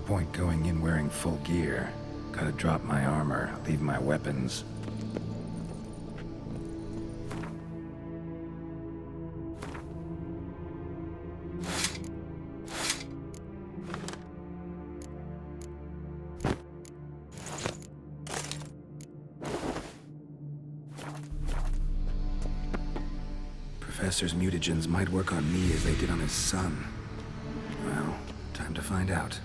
point going in wearing full gear. Gotta drop my armor, leave my weapons. Professor's mutagens might work on me as they did on his son. Well, time to find out.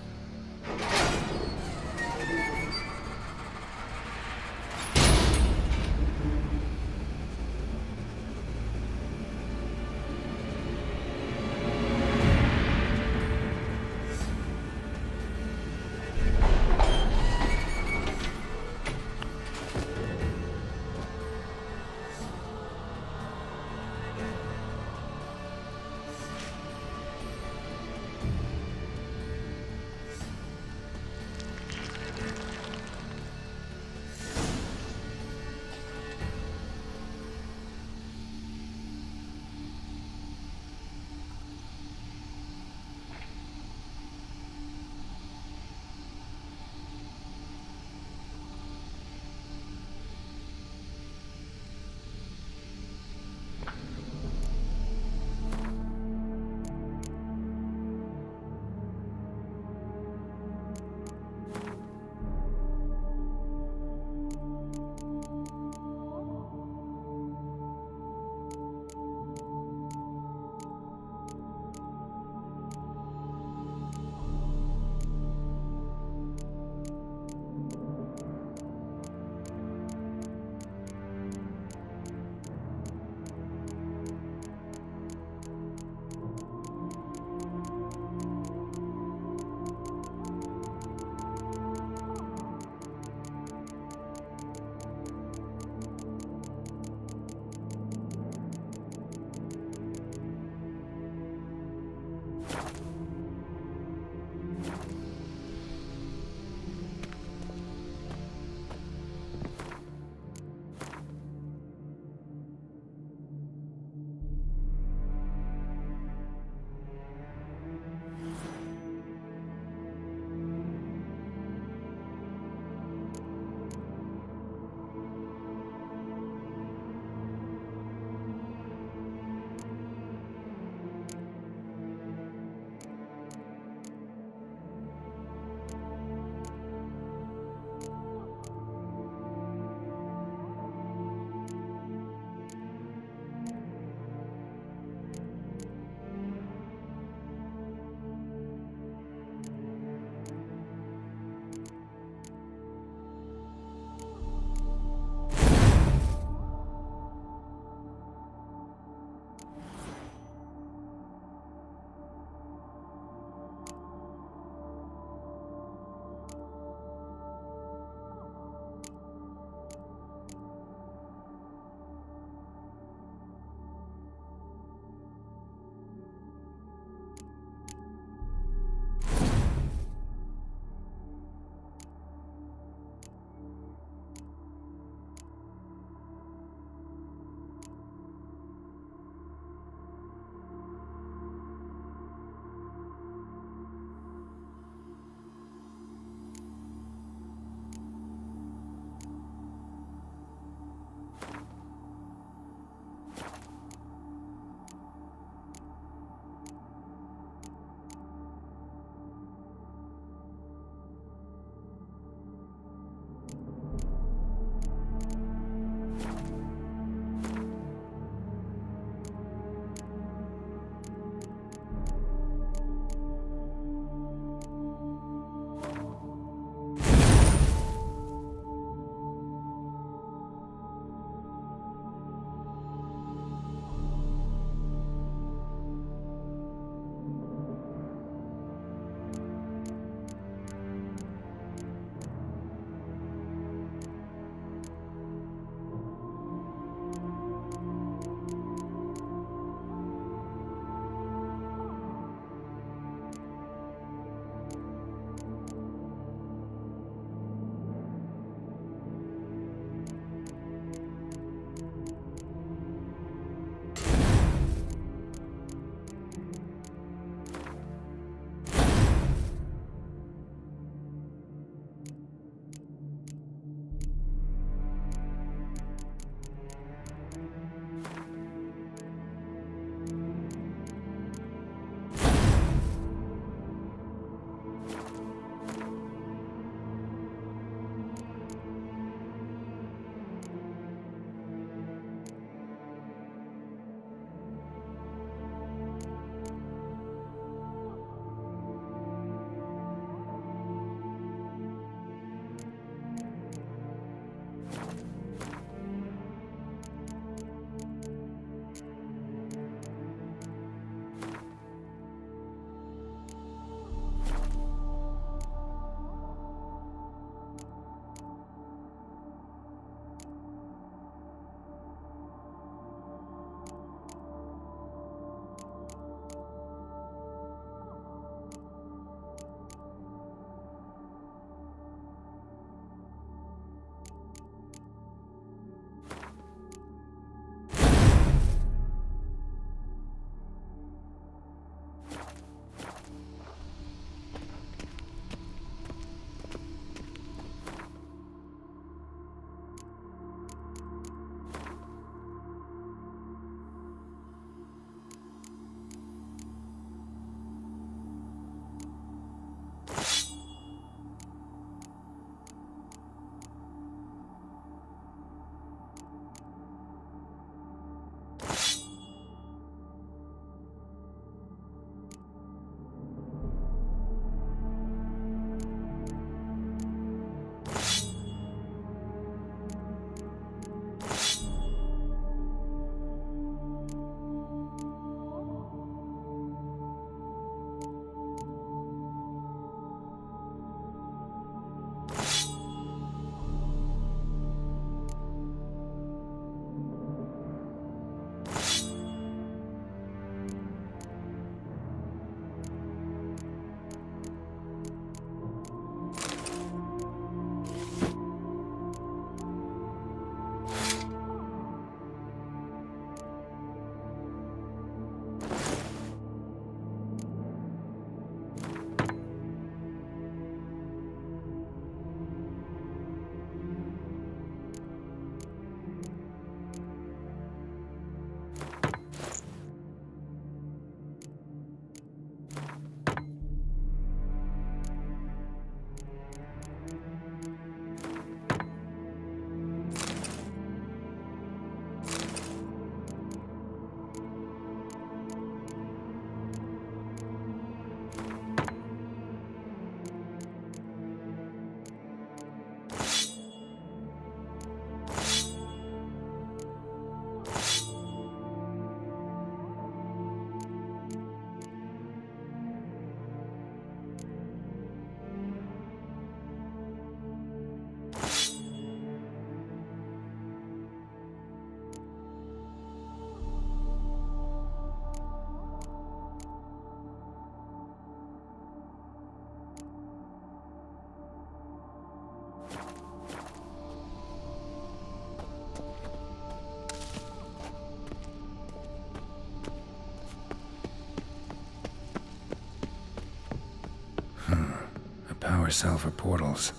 cell for portals.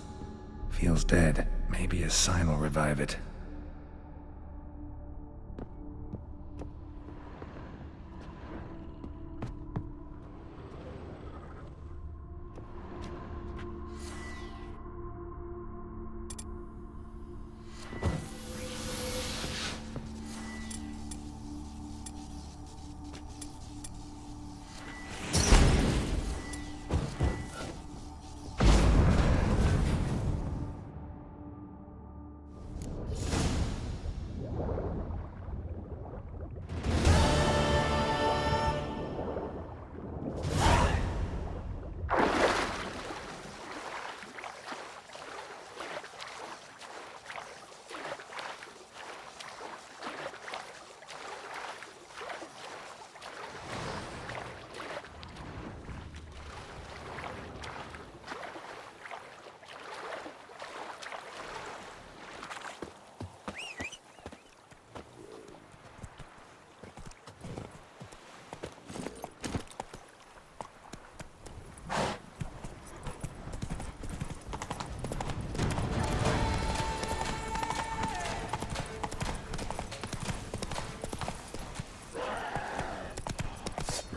Feels dead. Maybe a sign will revive it.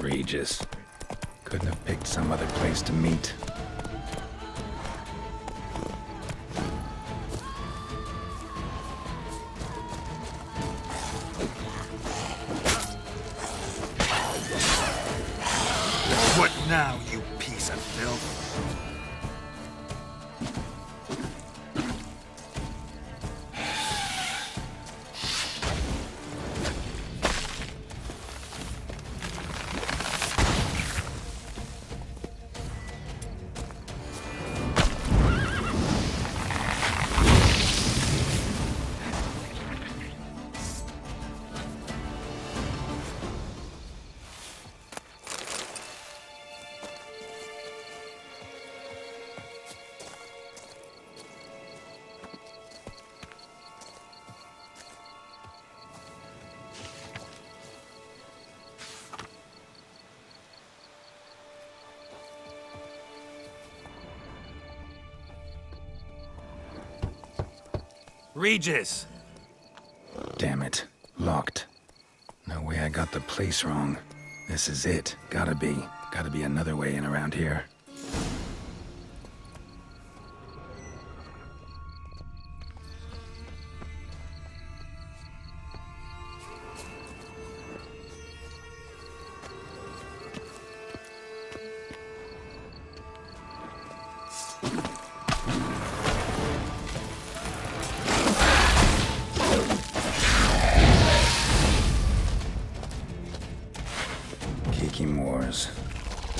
Regis. Couldn't have picked some other place to meet. What now, you piece of filth? Regis! Damn it. Locked. No way I got the place wrong. This is it. Gotta be. Gotta be another way in around here. Wars.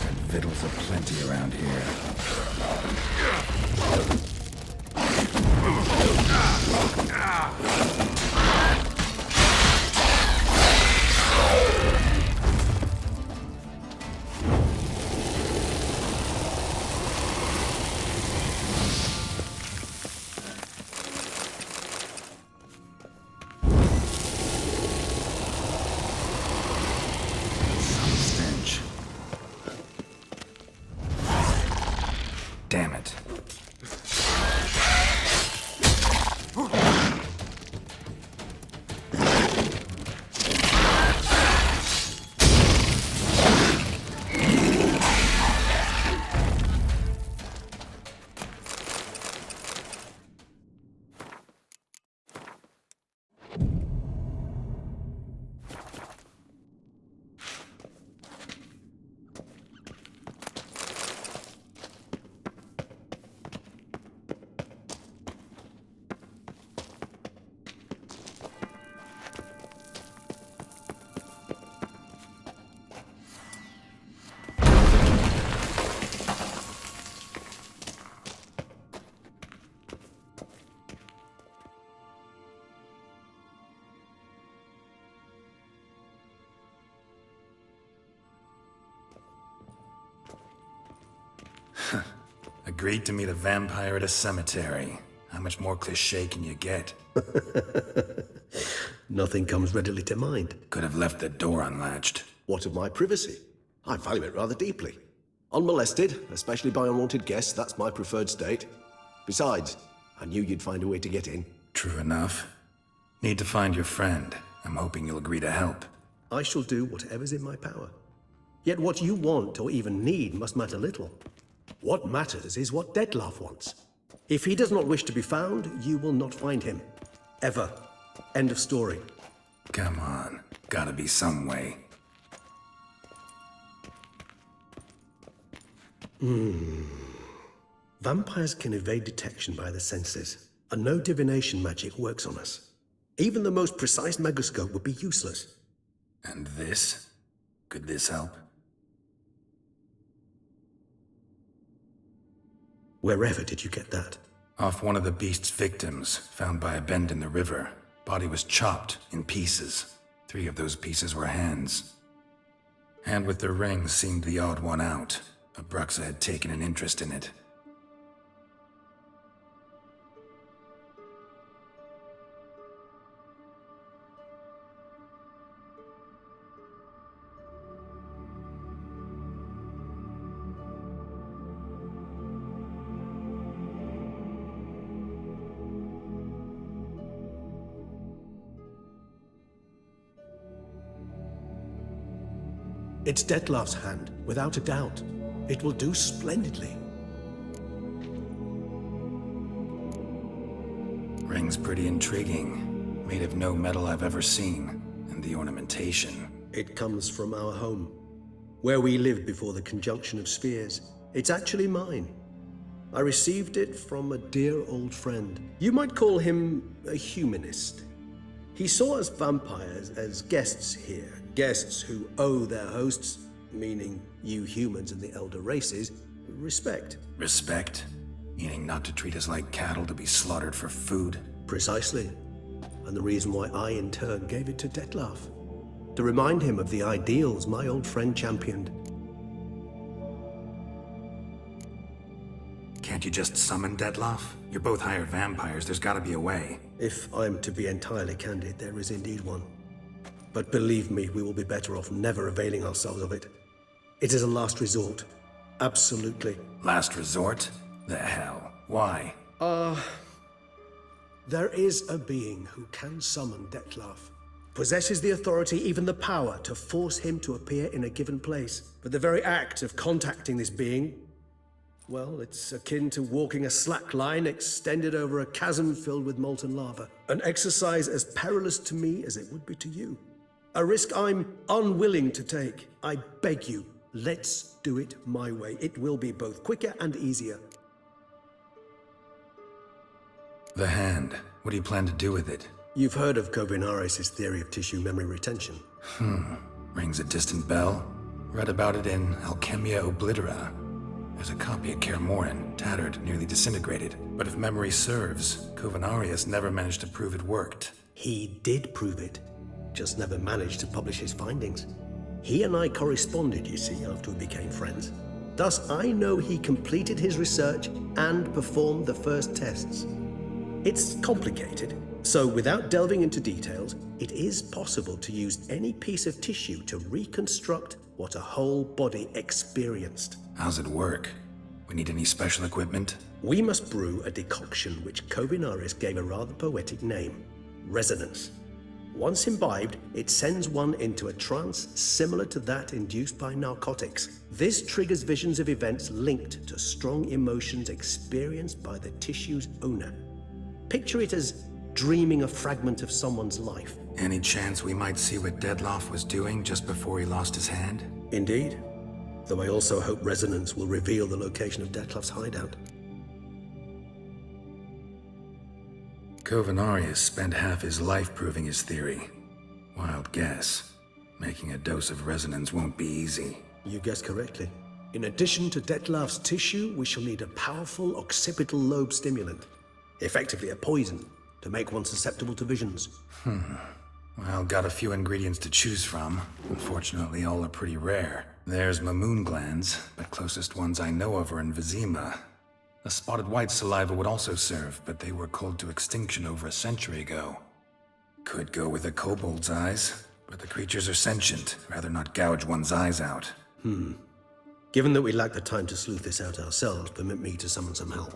And victuals aplenty around here. Damn it. Agreed to meet a vampire at a cemetery. How much more cliché can you get? Nothing comes readily to mind. Could have left the door unlatched. What of my privacy? I value it rather deeply. Unmolested, especially by unwanted guests, that's my preferred state. Besides, I knew you'd find a way to get in. True enough. Need to find your friend. I'm hoping you'll agree to help. I shall do whatever's in my power. Yet what you want or even need must matter little. What matters is what Dettlaff wants. If he does not wish to be found, you will not find him. Ever. End of story. Come on. Gotta be some way. Vampires can evade detection by the senses, and no divination magic works on us. Even the most precise megascope would be useless. And this? Could this help? Wherever did you get that? Off one of the beast's victims, found by a bend in the river. Body was chopped in pieces. 3 of those pieces were hands. Hand with the ring seemed the odd one out. Abruxa had taken an interest in it. It's Dettlaff's hand, without a doubt. It will do splendidly. Ring's pretty intriguing. Made of no metal I've ever seen. And the ornamentation. It comes from our home, where we lived before the conjunction of spheres. It's actually mine. I received it from a dear old friend. You might call him a humanist. He saw us vampires as guests here. Guests who owe their hosts, meaning you humans and the elder races, respect. Respect? Meaning not to treat us like cattle to be slaughtered for food? Precisely. And the reason why I, in turn, gave it to Dettlaff. To remind him of the ideals my old friend championed. Can't you just summon Dettlaff? You're both hired vampires, there's gotta be a way. If I'm to be entirely candid, there is indeed one. But believe me, we will be better off never availing ourselves of it. It is a last resort. Absolutely. Last resort? The hell? Why? There is a being who can summon Dettlaff. Possesses the authority, even the power, to force him to appear in a given place. But the very act of contacting this being, well, it's akin to walking a slack line extended over a chasm filled with molten lava. An exercise as perilous to me as it would be to you. A risk I'm unwilling to take. I beg you, let's do it my way. It will be both quicker and easier. The hand. What do you plan to do with it? You've heard of Kovinaris' theory of tissue memory retention. Rings a distant bell. Read about it in Alchemia Oblitera. There's a copy of Kaer Morhen, tattered, nearly disintegrated. But if memory serves, Kovinaris never managed to prove it worked. He did prove it, just never managed to publish his findings. He and I corresponded, you see, after we became friends. Thus, I know he completed his research and performed the first tests. It's complicated, so without delving into details, it is possible to use any piece of tissue to reconstruct what a whole body experienced. How's it work? We need any special equipment? We must brew a decoction which Kovinaris gave a rather poetic name, resonance. Once imbibed, it sends one into a trance similar to that induced by narcotics. This triggers visions of events linked to strong emotions experienced by the tissue's owner. Picture it as dreaming a fragment of someone's life. Any chance we might see what Dettlaff was doing just before he lost his hand? Indeed. Though I also hope resonance will reveal the location of Dettlaff's hideout. Kovinaris spent half his life proving his theory. Wild guess. Making a dose of resonance won't be easy. You guessed correctly. In addition to Dettlaff's tissue, we shall need a powerful occipital lobe stimulant. Effectively a poison, to make one susceptible to visions. Well, got a few ingredients to choose from. Unfortunately, all are pretty rare. There's Mamoon glands, but closest ones I know of are in Vizima. A spotted white saliva would also serve, but they were cold to extinction over a century ago. Could go with a kobold's eyes, but the creatures are sentient. Rather not gouge one's eyes out. Given that we lack the time to sleuth this out ourselves, permit me to summon some help.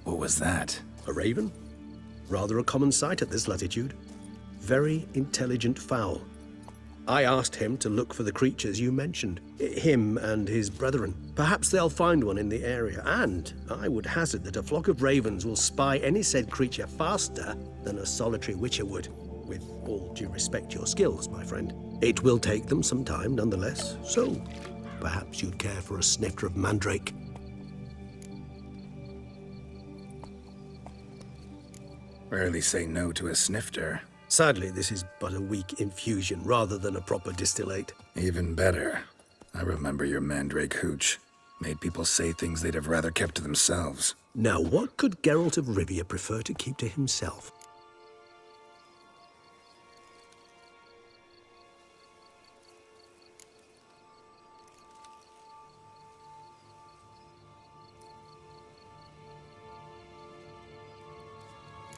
What was that? A raven? Rather a common sight at this latitude. Very intelligent fowl. I asked him to look for the creatures you mentioned. Him and his brethren. Perhaps they'll find one in the area, and I would hazard that a flock of ravens will spy any said creature faster than a solitary witcher would. With all due respect to your skills, my friend. It will take them some time, nonetheless, so perhaps you'd care for a snifter of mandrake. Rarely say no to a snifter. Sadly, this is but a weak infusion rather than a proper distillate. Even better. I remember your mandrake hooch. Made people say things they'd have rather kept to themselves. Now, what could Geralt of Rivia prefer to keep to himself?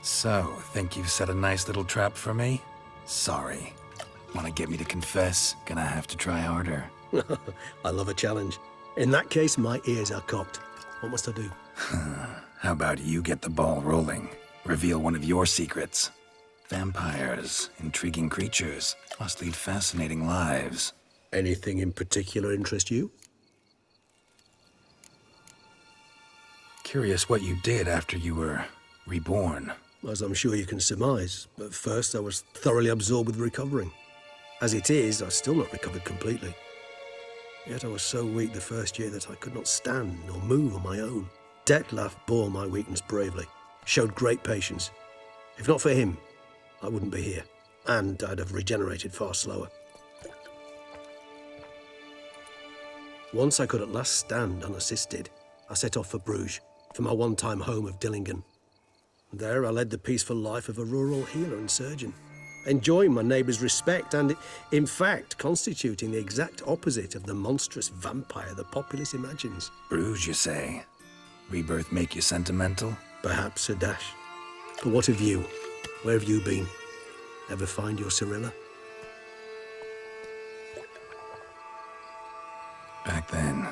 So, think you've set a nice little trap for me? Sorry. Want to get me to confess? Gonna have to try harder. I love a challenge. In that case, my ears are cocked. What must I do? How about you get the ball rolling? Reveal one of your secrets. Vampires, intriguing creatures, must lead fascinating lives. Anything in particular interest you? Curious what you did after you were reborn. As I'm sure you can surmise, at first I was thoroughly absorbed with recovering. As it is, I've still not recovered completely. Yet I was so weak the first year that I could not stand or move on my own. Detlef bore my weakness bravely, showed great patience. If not for him, I wouldn't be here, and I'd have regenerated far slower. Once I could at last stand unassisted, I set off for Bruges, for my one-time home of Dillingen. There I led the peaceful life of a rural healer and surgeon, enjoying my neighbours' respect and, in fact, constituting the exact opposite of the monstrous vampire the populace imagines. Bruges, you say? Rebirth make you sentimental? Perhaps a dash. But what of you? Where have you been? Ever find your Cirilla? Back then,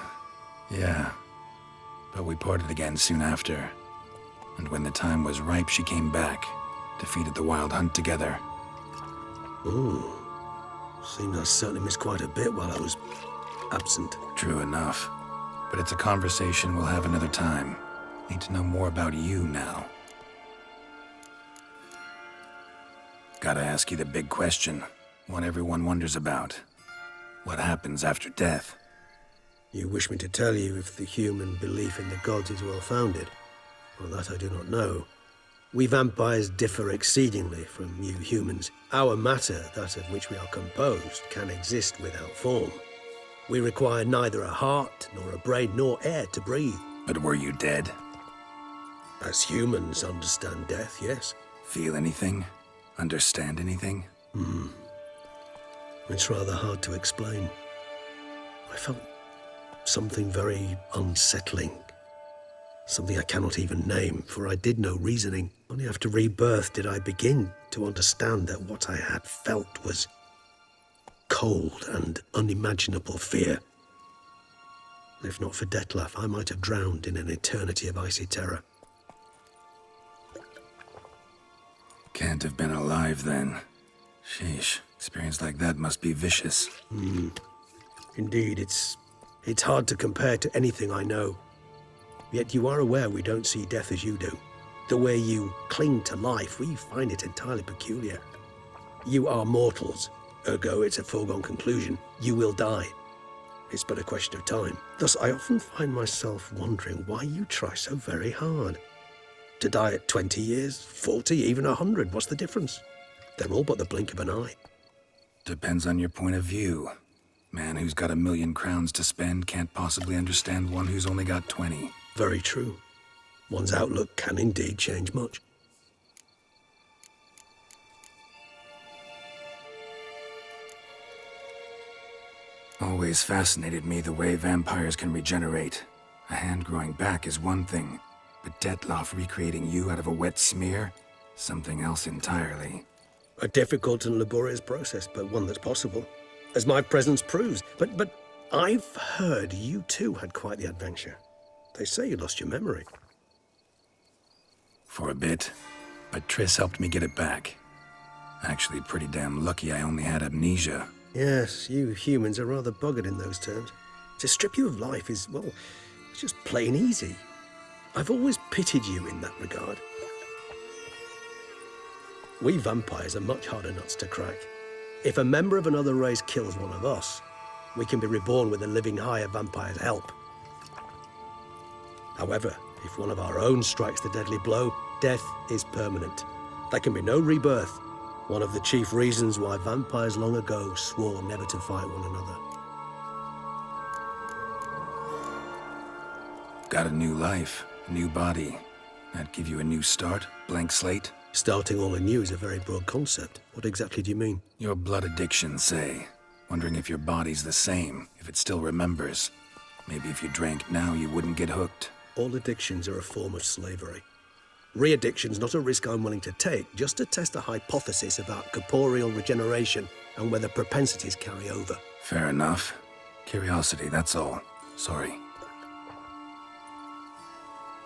yeah. But we parted again soon after. And when the time was ripe, she came back, defeated the Wild Hunt together. Ooh. Seems I certainly missed quite a bit while I was absent. True enough. But it's a conversation we'll have another time. Need to know more about you now. Gotta ask you the big question. One everyone wonders about. What happens after death? You wish me to tell you if the human belief in the gods is well-founded? Well, that I do not know. We vampires differ exceedingly from you humans. Our matter, that of which we are composed, can exist without form. We require neither a heart, nor a brain, nor air to breathe. But were you dead? As humans understand death, yes. Feel anything? Understand anything? It's rather hard to explain. I felt something very unsettling. Something I cannot even name, for I did no reasoning. Only after rebirth did I begin to understand that what I had felt was cold and unimaginable fear. If not for Detlef, I might have drowned in an eternity of icy terror. Can't have been alive then. Sheesh, experience like that must be vicious. Indeed, it's hard to compare to anything I know. Yet you are aware we don't see death as you do. The way you cling to life, we find it entirely peculiar. You are mortals, ergo it's a foregone conclusion. You will die. It's but a question of time. Thus, I often find myself wondering why you try so very hard. To die at 20 years, 40, even 100, what's the difference? They're all but the blink of an eye. Depends on your point of view. Man who's got 1,000,000 crowns to spend can't possibly understand one who's only got 20. Very true. One's outlook can indeed change much. Always fascinated me the way vampires can regenerate. A hand growing back is one thing, but Detloff recreating you out of a wet smear? Something else entirely. A difficult and laborious process, but one that's possible, as my presence proves. But I've heard you too had quite the adventure. They say you lost your memory. For a bit, but Triss helped me get it back. Actually, pretty damn lucky I only had amnesia. Yes, you humans are rather buggered in those terms. To strip you of life is, well, it's just plain easy. I've always pitied you in that regard. We vampires are much harder nuts to crack. If a member of another race kills one of us, we can be reborn with a living higher vampire's help. However, if one of our own strikes the deadly blow, death is permanent. There can be no rebirth. One of the chief reasons why vampires long ago swore never to fight one another. Got a new life, a new body. That give you a new start? Blank slate? Starting all anew is a very broad concept. What exactly do you mean? Your blood addiction, say. Wondering if your body's the same, if it still remembers. Maybe if you drank now, you wouldn't get hooked. All addictions are a form of slavery. Re-addiction's not a risk I'm willing to take, just to test a hypothesis about corporeal regeneration and whether propensities carry over. Fair enough. Curiosity, that's all. Sorry.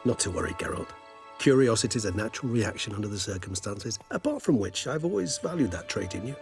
Not to worry, Geralt. Curiosity is a natural reaction under the circumstances, apart from which I've always valued that trait in you.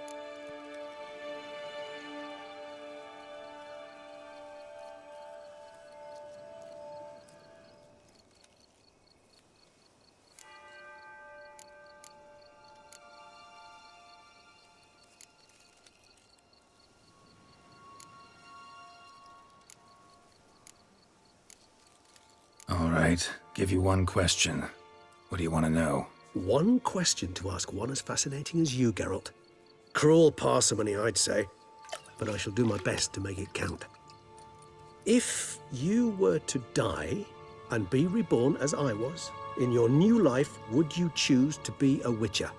All right, give you one question. What do you want to know? One question to ask one as fascinating as you, Geralt. Cruel parsimony, I'd say, but I shall do my best to make it count. If you were to die and be reborn as I was, in your new life, would you choose to be a Witcher?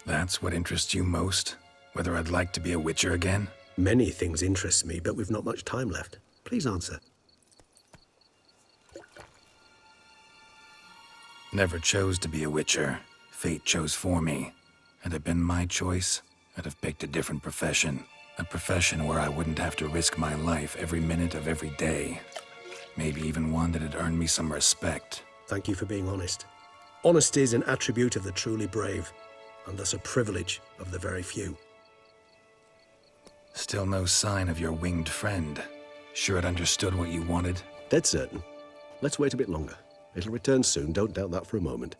That's what interests you most? Whether I'd like to be a Witcher again? Many things interest me, but we've not much time left. Please answer. Never chose to be a Witcher. Fate chose for me. Had it been my choice, I'd have picked a different profession. A profession where I wouldn't have to risk my life every minute of every day. Maybe even one that'd earn me some respect. Thank you for being honest. Honesty is an attribute of the truly brave, and thus a privilege of the very few. Still no sign of your winged friend. Sure it understood what you wanted? Dead certain. Let's wait a bit longer. It'll return soon, don't doubt that for a moment.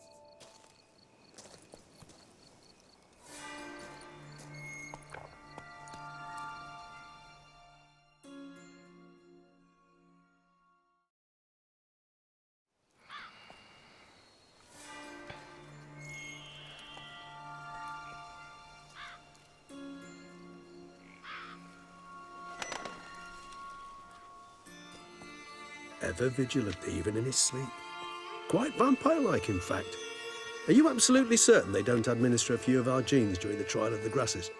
Ever vigilant, even in his sleep. Quite vampire-like, in fact. Are you absolutely certain they don't administer a few of our genes during the trial of the grasses?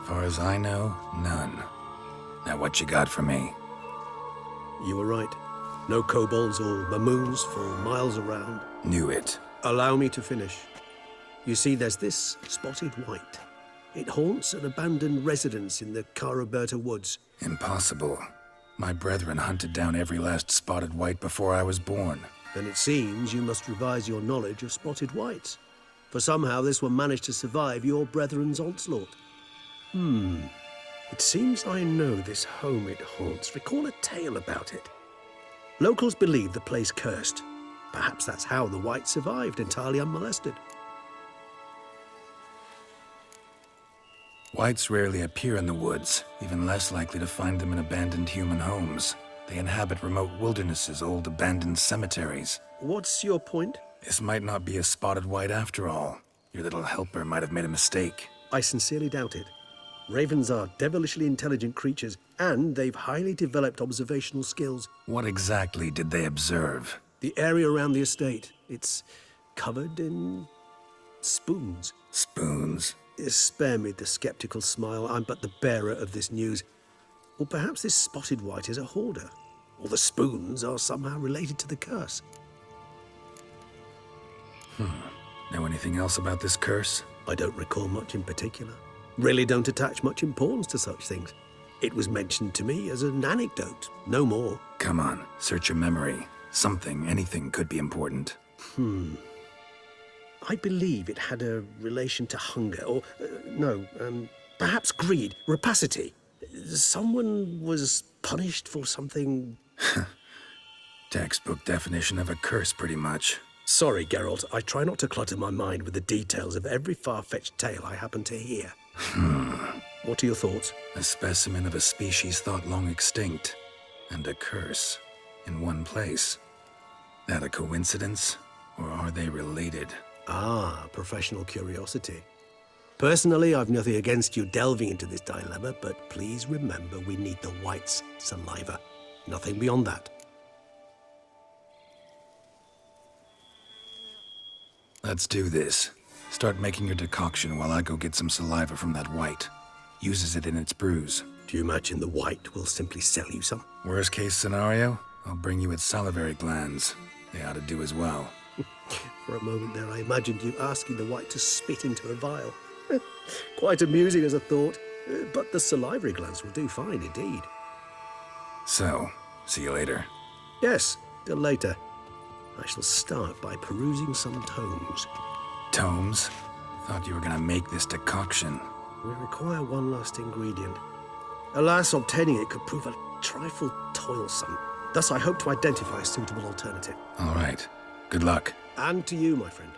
Far as I know, none. Now what you got for me? You were right. No kobolds or mamoons for miles around. Knew it. Allow me to finish. You see, there's this spotted white. It haunts an abandoned residence in the Caraberta woods. Impossible. My brethren hunted down every last spotted white before I was born. Then it seems you must revise your knowledge of spotted whites. for somehow this one managed to survive your brethren's onslaught. It seems I know this home it haunts. Recall a tale about it. Locals believe the place cursed. Perhaps that's how the White survived entirely unmolested. Whites rarely appear in the woods, even less likely to find them in abandoned human homes. They inhabit remote wildernesses, old abandoned cemeteries. What's your point? This might not be a spotted white after all. Your little helper might have made a mistake. I sincerely doubt it. Ravens are devilishly intelligent creatures, and they've highly developed observational skills. What exactly did they observe? The area around the estate, it's covered in spoons. Spoons? Spare me the skeptical smile. I'm but the bearer of this news. Or perhaps this spotted white is a hoarder. Or the spoons are somehow related to the curse. Know anything else about this curse? I don't recall much in particular. Really don't attach much importance to such things. It was mentioned to me as an anecdote, no more. Come on, search your memory. Something, anything could be important. I believe it had a relation to hunger, or, perhaps greed, rapacity. Someone was punished for something. Textbook definition of a curse, pretty much. Sorry, Geralt, I try not to clutter my mind with the details of every far-fetched tale I happen to hear. What are your thoughts? A specimen of a species thought long extinct, and a curse, in one place. That a coincidence, or are they related? Ah, professional curiosity. Personally, I've nothing against you delving into this dilemma, but please remember we need the White's saliva. Nothing beyond that. Let's do this. Start making your decoction while I go get some saliva from that White. Uses it in its brews. Do you imagine the White will simply sell you some? Worst case scenario, I'll bring you its salivary glands. They ought to do as well. For a moment there, I imagined you asking the White to spit into a vial. Quite amusing as a thought, but the salivary glands will do fine indeed. So, see you later. Yes, till later. I shall start by perusing some tomes. Tomes? Thought you were gonna make this decoction. We require one last ingredient. Alas, obtaining it could prove a trifle toilsome. Thus, I hope to identify a suitable alternative. All right. Good luck. And to you, my friend.